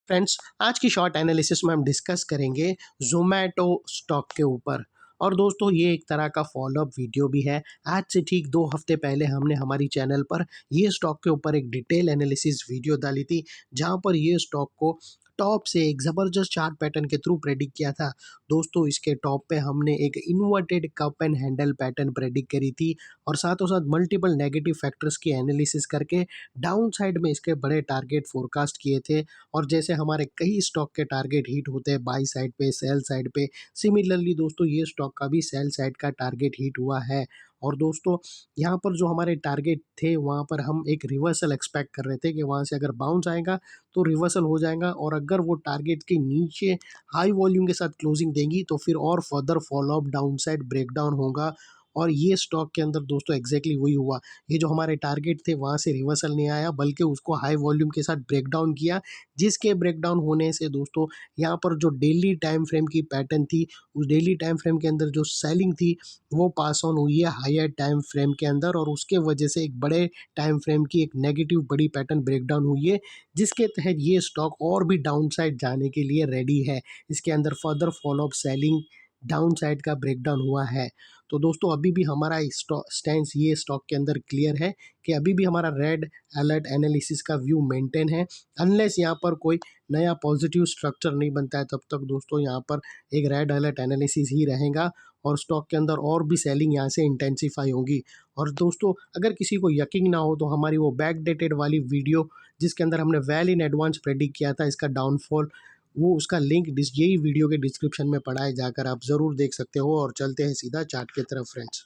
Friends, आज की short analysis में हम डिस्कस करेंगे ज़ोमैटो स्टॉक के ऊपर। और दोस्तों, ये एक तरह का फॉलोअप वीडियो भी है। आज से ठीक 2 हफ्ते पहले हमने हमारी चैनल पर ये स्टॉक के ऊपर एक डिटेल एनालिसिस वीडियो डाली थी, जहाँ पर ये स्टॉक को टॉप से एक ज़बरदस्त चार्ट पैटर्न के थ्रू प्रेडिक्ट किया था। दोस्तों, इसके टॉप पे हमने एक inverted cup and handle pattern predict करी थी और साथों साथ मल्टीपल नेगेटिव फैक्टर्स की एनालिसिस करके डाउन साइड में इसके बड़े टारगेट फोरकास्ट किए थे। और जैसे हमारे कई स्टॉक के टारगेट हिट होते हैं बाई साइड पे, सेल साइड पे, सिमिलरली दोस्तों ये स्टॉक का भी सेल साइड का टारगेट हिट हुआ है। और दोस्तों, यहाँ पर जो हमारे टारगेट थे वहाँ पर हम एक रिवर्सल एक्सपेक्ट कर रहे थे कि वहाँ से अगर बाउंस आएगा तो रिवर्सल हो जाएगा, और अगर वो टारगेट के नीचे हाई वॉल्यूम के साथ क्लोजिंग देंगी तो फिर और further follow up down side breakdown होगा। और ये स्टॉक के अंदर दोस्तों एग्जैक्टली वही हुआ। ये जो हमारे टारगेट थे वहाँ से रिवर्सल नहीं आया, बल्कि उसको हाई वॉल्यूम के साथ ब्रेकडाउन किया, जिसके ब्रेकडाउन होने से दोस्तों यहाँ पर जो डेली टाइम फ्रेम की पैटर्न थी, उस डेली टाइम फ्रेम के अंदर जो सेलिंग थी वो पास ऑन हुई है हायर टाइम फ्रेम के अंदर, और उसके वजह से एक बड़े टाइम फ्रेम की एक नेगेटिव बड़ी पैटर्न ब्रेकडाउन हुई है, जिसके तहत ये स्टॉक और भी डाउन साइड जाने के लिए रेडी है। इसके अंदर further follow up selling down side का ब्रेकडाउन हुआ है। तो दोस्तों, अभी भी हमारा स्टैंस ये स्टॉक के अंदर क्लियर है कि अभी भी हमारा रेड अलर्ट एनालिसिस का व्यू मेंटेन है। अनलेस यहाँ पर कोई नया पॉजिटिव स्ट्रक्चर नहीं बनता है, तब तक दोस्तों यहाँ पर एक रेड अलर्ट एनालिसिस ही रहेगा और स्टॉक के अंदर और भी सेलिंग यहाँ से इंटेंसिफाई होगी। और दोस्तों, अगर किसी को यकीन ना हो तो हमारी वो बैक डेटेड वाली वीडियो जिसके अंदर हमने वेल इन एडवांस प्रेडिक्ट किया था इसका डाउनफॉल, वो उसका लिंक यही वीडियो के डिस्क्रिप्शन में पड़ा है, जाकर आप ज़रूर देख सकते हो। और चलते हैं सीधा चार्ट की तरफ फ्रेंड्स।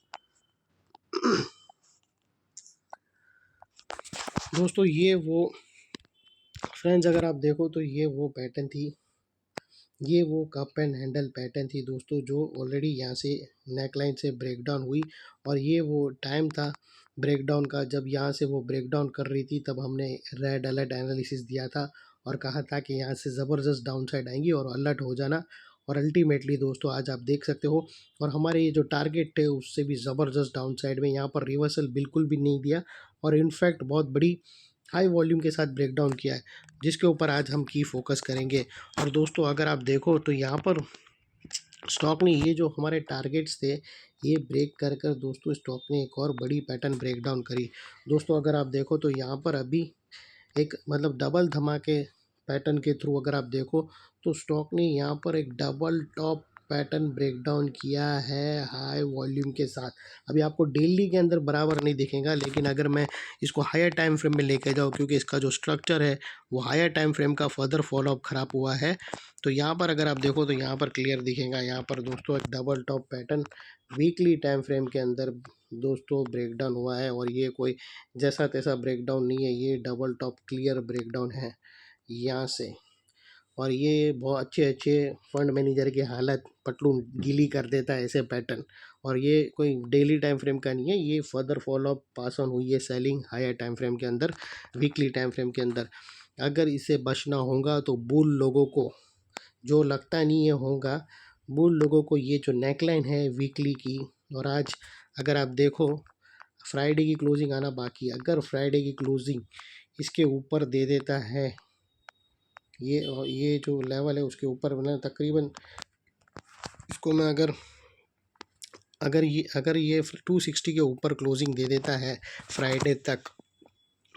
दोस्तों, ये वो फ्रेंड्स अगर आप देखो तो ये वो पैटर्न थी, ये वो कप एंड हैंडल पैटर्न थी दोस्तों, जो ऑलरेडी यहाँ से नेकलाइन से ब्रेकडाउन हुई। और ये वो टाइम था ब्रेकडाउन का, जब यहाँ से वो ब्रेकडाउन कर रही थी तब हमने रेड अलर्ट एनालिसिस दिया था और कहा था कि यहाँ से ज़बरदस्त डाउन साइड आएंगी और अलर्ट हो जाना। और अल्टीमेटली दोस्तों आज आप देख सकते हो, और हमारे ये जो टारगेट थे उससे भी ज़बरदस्त डाउन साइड में यहाँ पर रिवर्सल बिल्कुल भी नहीं दिया, और इनफैक्ट बहुत बड़ी हाई वॉल्यूम के साथ ब्रेकडाउन किया है, जिसके ऊपर आज हम की फोकस करेंगे। और दोस्तों, अगर आप देखो तो यहाँ पर स्टॉक ने ये जो हमारे टारगेट्स थे ये ब्रेक कर कर दोस्तों स्टॉक ने एक और बड़ी पैटर्न ब्रेकडाउन करी। दोस्तों, अगर आप देखो तो यहाँ पर अभी एक मतलब डबल धमाके पैटर्न के थ्रू अगर आप देखो तो स्टॉक ने यहाँ पर एक डबल टॉप पैटर्न ब्रेकडाउन किया है हाई वॉल्यूम के साथ। अभी आपको डेली के अंदर बराबर नहीं दिखेगा, लेकिन अगर मैं इसको हायर टाइम फ्रेम में लेके जाऊँ, क्योंकि इसका जो स्ट्रक्चर है वो हायर टाइम फ्रेम का फर्दर फॉलोअप ख़राब हुआ है, तो यहाँ पर अगर आप देखो तो यहाँ पर क्लियर दिखेगा। यहाँ पर दोस्तों एक double top pattern weekly time frame के अंदर दोस्तों ब्रेकडाउन हुआ है, और ये कोई जैसा तैसा ब्रेकडाउन नहीं है, ये डबल टॉप क्लियर ब्रेकडाउन है यहाँ से। और ये बहुत अच्छे अच्छे फंड मैनेजर की हालत पटलून गीली कर देता है ऐसे पैटर्न। और ये कोई डेली टाइम फ्रेम का नहीं है, ये फर्दर फॉलोअप पास ऑन हुई है सेलिंग हायर टाइम फ्रेम के अंदर, वीकली टाइम फ्रेम के अंदर। अगर इसे बचना होगा तो बुल लोगों को, जो लगता नहीं है होगा, बुल लोगों को ये जो नेकलाइन है वीकली की, और आज अगर आप देखो फ्राइडे की क्लोजिंग आना बाकी है, अगर फ्राइडे की क्लोजिंग इसके ऊपर दे देता है ये जो लेवल है उसके ऊपर बना तकरीबन, इसको मैं अगर ये 260 के ऊपर क्लोजिंग दे देता है फ्राइडे तक,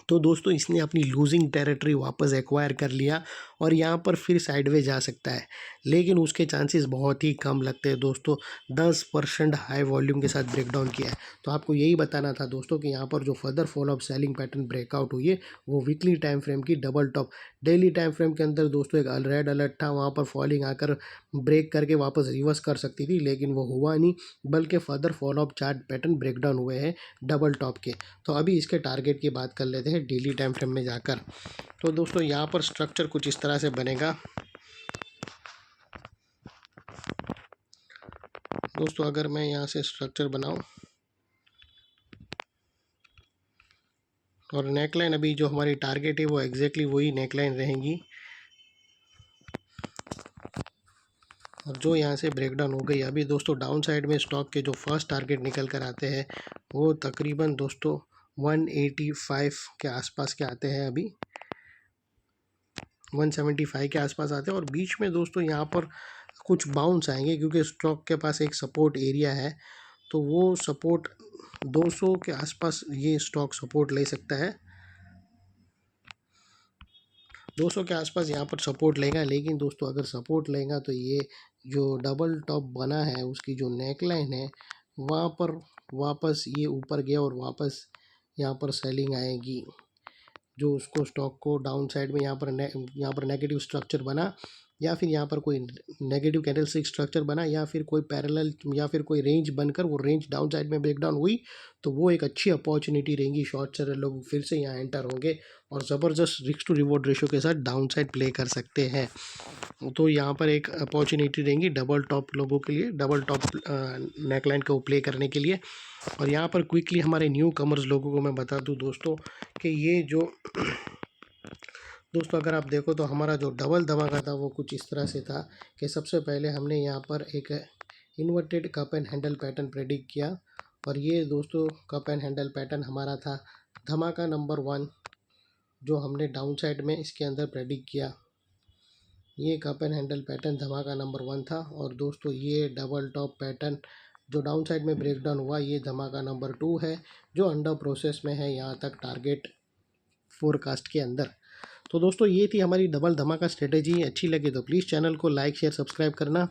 तो दोस्तों इसने अपनी लूजिंग टेरिटरी वापस एक्वायर कर लिया और यहाँ पर फिर साइडवे जा सकता है, लेकिन उसके चांसेस बहुत ही कम लगते हैं दोस्तों। 10% हाई वॉल्यूम के साथ ब्रेकडाउन किया है, तो आपको यही बताना था दोस्तों कि यहाँ पर जो further follow up selling pattern breakout हुई है वो वीकली टाइम फ्रेम की double top. Daily time frame के अंदर दोस्तों एक रेड अलर्ट था, वहाँ पर फॉलिंग आकर ब्रेक करके वापस रिवर्स कर सकती थी, लेकिन वो हुआ नहीं, बल्कि further follow up chart pattern breakdown हुए हैं डबल टॉप के। तो अभी इसके टारगेट की बात कर लेते हैं डेली टाइम फ्रेम में जाकर। तो दोस्तों यहाँ पर स्ट्रक्चर कुछ इस तरह से बनेगा। दोस्तों अगर मैं यहाँ से स्ट्रक्चर बनाऊं, और नेकलाइन अभी जो हमारी टारगेट है वो एग्जैक्टली वही नेकलाइन रहेगी, और जो यहाँ से ब्रेकडाउन हो गई। अभी दोस्तों डाउन साइड में स्टॉक के जो फर्स्ट टारगेट निकल कर आते हैं वो तकरीबन दोस्तों 185 के आसपास के आते हैं अभी। 175 के आसपास आते हैं और बीच में दोस्तों यहाँ पर कुछ बाउंस आएंगे क्योंकि स्टॉक के पास एक सपोर्ट एरिया है, तो वो सपोर्ट 200 के आसपास ये स्टॉक सपोर्ट ले सकता है। 200 के आसपास यहाँ पर सपोर्ट लेगा, लेकिन दोस्तों अगर सपोर्ट लेगा तो ये जो डबल टॉप बना है उसकी जो नेकलाइन है वहाँ पर वापस ये ऊपर गया और वापस यहाँ पर सेलिंग आएगी, जो उसको स्टॉक को डाउन साइड में यहाँ पर नेगेटिव स्ट्रक्चर बना, या फिर यहाँ पर कोई नेगेटिव कैंडलस्टिक स्ट्रक्चर बना, या फिर कोई पैरेलल या फिर कोई रेंज बनकर वो रेंज डाउन साइड में ब्रेक डाउन हुई, तो वो एक अच्छी अपॉर्चुनिटी रहेंगी। शॉर्ट सेलर लोग फिर से यहाँ एंटर होंगे और ज़बरदस्त रिस्क टू रिवॉर्ड रेशो के साथ डाउन साइड प्ले कर सकते हैं। तो यहाँ पर एक अपॉर्चुनिटी रहेंगी डबल टॉप लोगों के लिए, डबल टॉप नेकलाइन को प्ले करने के लिए। और यहाँ पर क्विकली हमारे न्यू कमर्स लोगों को मैं बता दूँ दोस्तों कि ये जो दोस्तों अगर आप देखो तो हमारा जो डबल धमाका था वो कुछ इस तरह से था कि सबसे पहले हमने यहाँ पर एक inverted cup and handle pattern predict किया, और ये दोस्तों कप एंड हैंडल पैटर्न हमारा था धमाका नंबर 1 जो हमने डाउन साइड में इसके अंदर प्रेडिक्ट किया। ये कप एंड हैंडल पैटर्न धमाका नंबर 1 था। और दोस्तों ये डबल टॉप पैटर्न जो डाउन साइड में ब्रेक डाउन हुआ ये धमाका नंबर 2 है जो अंडर प्रोसेस में है यहाँ तक टारगेट फोरकास्ट के अंदर। तो दोस्तों ये थी हमारी डबल धमाका स्ट्रेटेजी। अच्छी लगे तो प्लीज़ चैनल को लाइक शेयर सब्सक्राइब करना।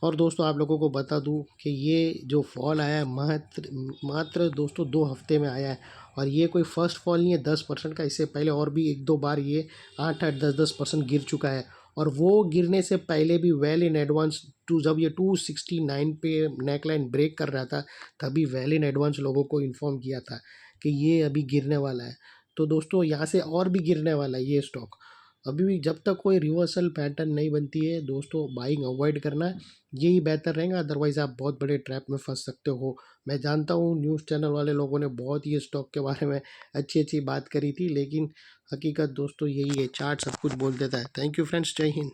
और दोस्तों आप लोगों को बता दूं कि ये जो फॉल आया है मात्र दोस्तों 2 हफ्ते में आया है, और ये कोई फर्स्ट फॉल नहीं है 10% का। इससे पहले और भी 1-2 बार ये 8-8 10-10% गिर चुका है, और वो गिरने से पहले भी वेल इन एडवांस जब ये 269 पे नेकलाइन ब्रेक कर रहा था तभी वेल इन एडवांस लोगों को इन्फॉर्म किया था कि ये अभी गिरने वाला है। तो दोस्तों यहाँ से और भी गिरने वाला है ये स्टॉक। अभी भी जब तक कोई रिवर्सल पैटर्न नहीं बनती है दोस्तों बाइंग अवॉइड करना यही बेहतर रहेगा, अदरवाइज़ आप बहुत बड़े ट्रैप में फंस सकते हो। मैं जानता हूँ न्यूज़ चैनल वाले लोगों ने बहुत ये स्टॉक के बारे में अच्छी अच्छी बात करी थी, लेकिन हकीकत दोस्तों यही है, चार्ट सब कुछ बोल देता है। थैंक यू फ्रेंड्स, जय हिंद।